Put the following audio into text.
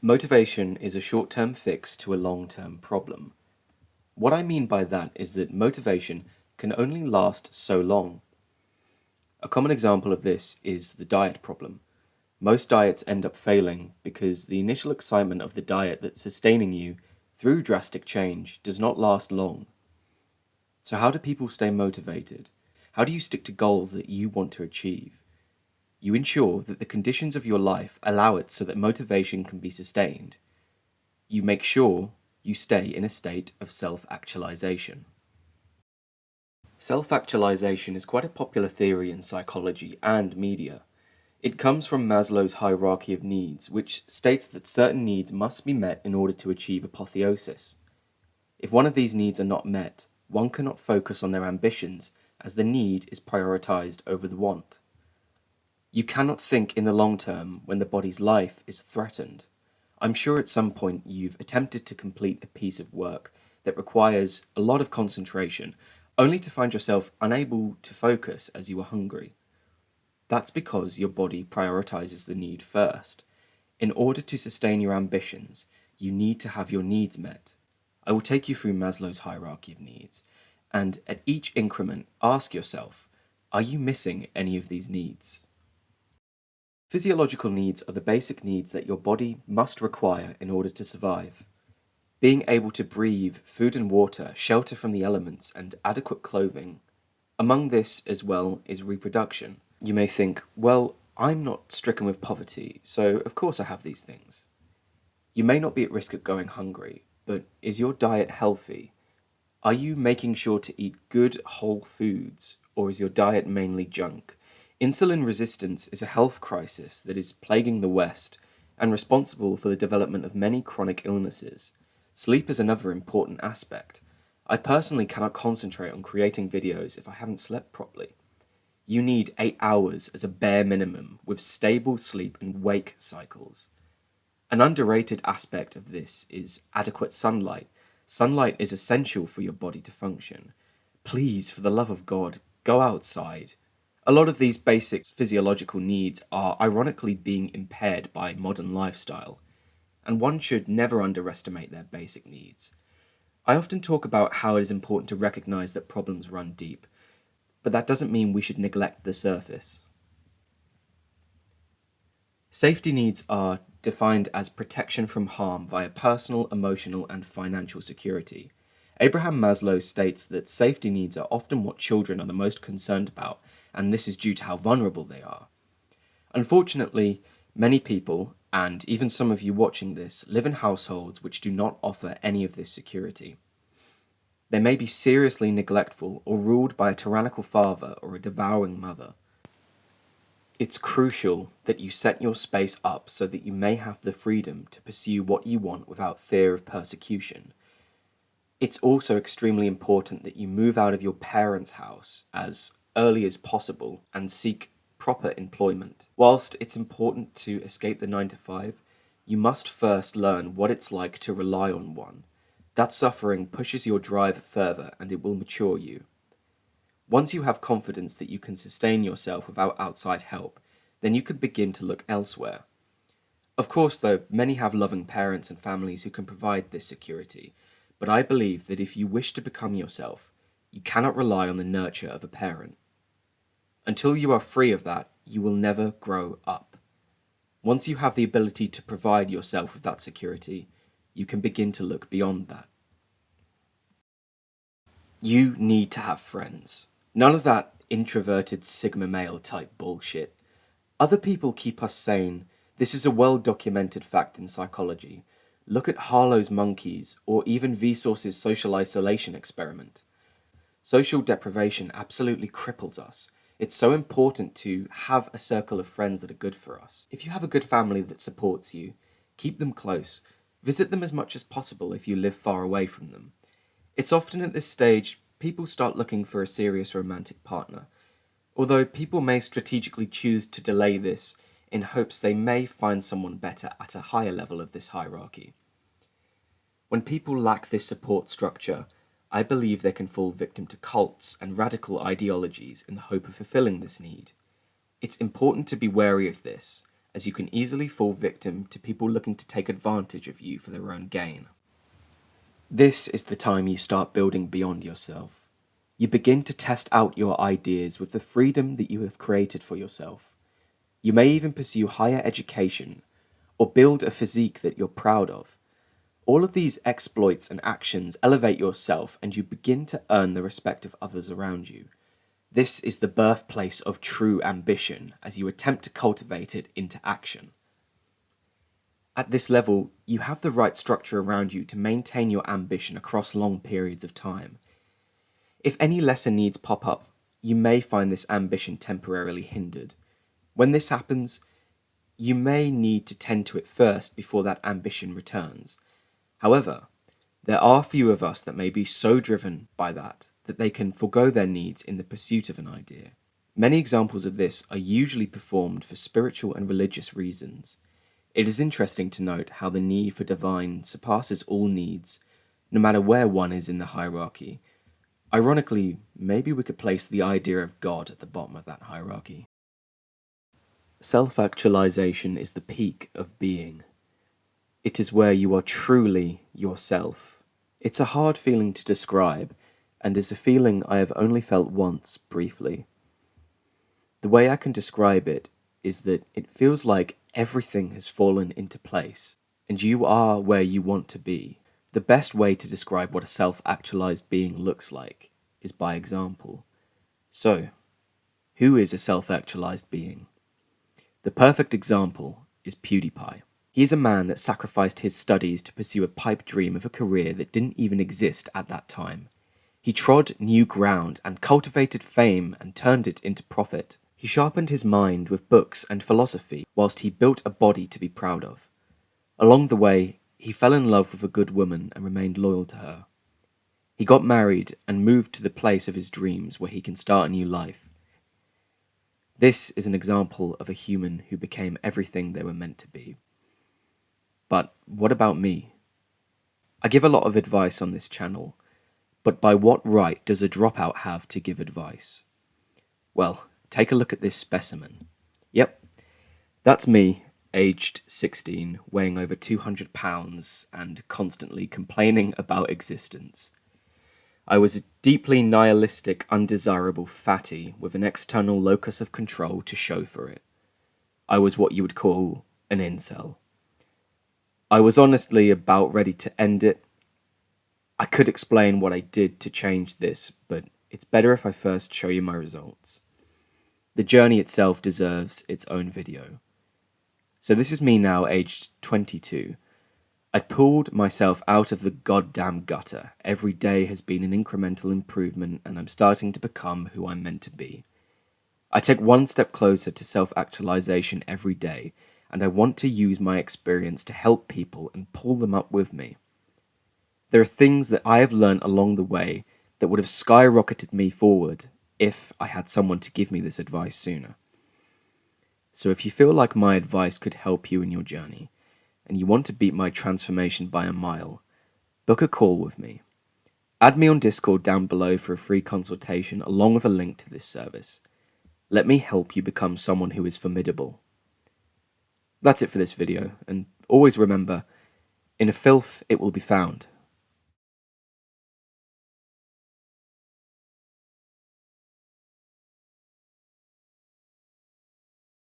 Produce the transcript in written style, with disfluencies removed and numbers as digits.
Motivation is a short-term fix to a long-term problem. What I mean by that is that motivation can only last so long. A common example of this is the diet problem. Most diets end up failing because the initial excitement of the diet that's sustaining you through drastic change does not last long. So how do people stay motivated? How do you stick to goals that you want to achieve? You ensure that the conditions of your life allow it so that motivation can be sustained. You make sure you stay in a state of self-actualization. Self-actualization is quite a popular theory in psychology and media. It comes from Maslow's hierarchy of needs, which states that certain needs must be met in order to achieve apotheosis. If one of these needs are not met, one cannot focus on their ambitions as the need is prioritized over the want. You cannot think in the long term when the body's life is threatened. I'm sure at some point you've attempted to complete a piece of work that requires a lot of concentration, only to find yourself unable to focus as you are hungry. That's because your body prioritizes the need first. In order to sustain your ambitions, you need to have your needs met. I will take you through Maslow's hierarchy of needs, and at each increment, ask yourself, are you missing any of these needs? Physiological needs are the basic needs that your body must require in order to survive. Being able to breathe, food and water, shelter from the elements, and adequate clothing. Among this as well is reproduction. You may think, well, I'm not stricken with poverty, so of course I have these things. You may not be at risk of going hungry, but is your diet healthy? Are you making sure to eat good, whole foods, or is your diet mainly junk? Insulin resistance is a health crisis that is plaguing the West and responsible for the development of many chronic illnesses. Sleep is another important aspect. I personally cannot concentrate on creating videos if I haven't slept properly. You need 8 hours as a bare minimum with stable sleep and wake cycles. An underrated aspect of this is adequate sunlight. Sunlight is essential for your body to function. Please, for the love of God, go outside. A lot of these basic physiological needs are ironically being impaired by modern lifestyle, and one should never underestimate their basic needs. I often talk about how it is important to recognize that problems run deep, but that doesn't mean we should neglect the surface. Safety needs are defined as protection from harm via personal, emotional, and financial security. Abraham Maslow states that safety needs are often what children are the most concerned about, and this is due to how vulnerable they are. Unfortunately, many people, and even some of you watching this, live in households which do not offer any of this security. They may be seriously neglectful or ruled by a tyrannical father or a devouring mother. It's crucial that you set your space up so that you may have the freedom to pursue what you want without fear of persecution. It's also extremely important that you move out of your parents' house as early as possible and seek proper employment. Whilst it's important to escape the 9 to 5, you must first learn what it's like to rely on one. That suffering pushes your drive further and it will mature you. Once you have confidence that you can sustain yourself without outside help, then you can begin to look elsewhere. Of course, though, many have loving parents and families who can provide this security, but I believe that if you wish to become yourself, you cannot rely on the nurture of a parent. Until you are free of that, you will never grow up. Once you have the ability to provide yourself with that security, you can begin to look beyond that. You need to have friends. None of that introverted Sigma male type bullshit. Other people keep us sane. This is a well-documented fact in psychology. Look at Harlow's monkeys, or even Vsauce's social isolation experiment. Social deprivation absolutely cripples us. It's so important to have a circle of friends that are good for us. If you have a good family that supports you, keep them close. Visit them as much as possible if you live far away from them. It's often at this stage people start looking for a serious romantic partner, although people may strategically choose to delay this in hopes they may find someone better at a higher level of this hierarchy. When people lack this support structure, I believe they can fall victim to cults and radical ideologies in the hope of fulfilling this need. It's important to be wary of this, as you can easily fall victim to people looking to take advantage of you for their own gain. This is the time you start building beyond yourself. You begin to test out your ideas with the freedom that you have created for yourself. You may even pursue higher education or build a physique that you're proud of. All of these exploits and actions elevate yourself, and you begin to earn the respect of others around you. This is the birthplace of true ambition as you attempt to cultivate it into action. At this level, you have the right structure around you to maintain your ambition across long periods of time. If any lesser needs pop up, you may find this ambition temporarily hindered. When this happens, you may need to tend to it first before that ambition returns. However, there are few of us that may be so driven by that they can forego their needs in the pursuit of an idea. Many examples of this are usually performed for spiritual and religious reasons. It is interesting to note how the need for divine surpasses all needs, no matter where one is in the hierarchy. Ironically, maybe we could place the idea of God at the bottom of that hierarchy. Self-actualization is the peak of being. It is where you are truly yourself. It's a hard feeling to describe, and is a feeling I have only felt once, briefly. The way I can describe it is that it feels like everything has fallen into place, and you are where you want to be. The best way to describe what a self-actualized being looks like is by example. So, who is a self-actualized being? The perfect example is PewDiePie. He is a man that sacrificed his studies to pursue a pipe dream of a career that didn't even exist at that time. He trod new ground and cultivated fame and turned it into profit. He sharpened his mind with books and philosophy whilst he built a body to be proud of. Along the way, he fell in love with a good woman and remained loyal to her. He got married and moved to the place of his dreams where he can start a new life. This is an example of a human who became everything they were meant to be. But what about me? I give a lot of advice on this channel, but by what right does a dropout have to give advice? Well, take a look at this specimen. Yep, that's me, aged 16, weighing over 200 pounds and constantly complaining about existence. I was a deeply nihilistic, undesirable fatty with an external locus of control to show for it. I was what you would call an incel. I was honestly about ready to end it. I could explain what I did to change this, but it's better if I first show you my results. The journey itself deserves its own video. So this is me now, aged 22. I pulled myself out of the goddamn gutter. Every day has been an incremental improvement, and I'm starting to become who I'm meant to be. I take one step closer to self-actualization every day, and I want to use my experience to help people and pull them up with me. There are things that I have learned along the way that would have skyrocketed me forward if I had someone to give me this advice sooner. So if you feel like my advice could help you in your journey, and you want to beat my transformation by a mile, book a call with me. Add me on Discord down below for a free consultation along with a link to this service. Let me help you become someone who is formidable. That's it for this video, and always remember, in a filth it will be found,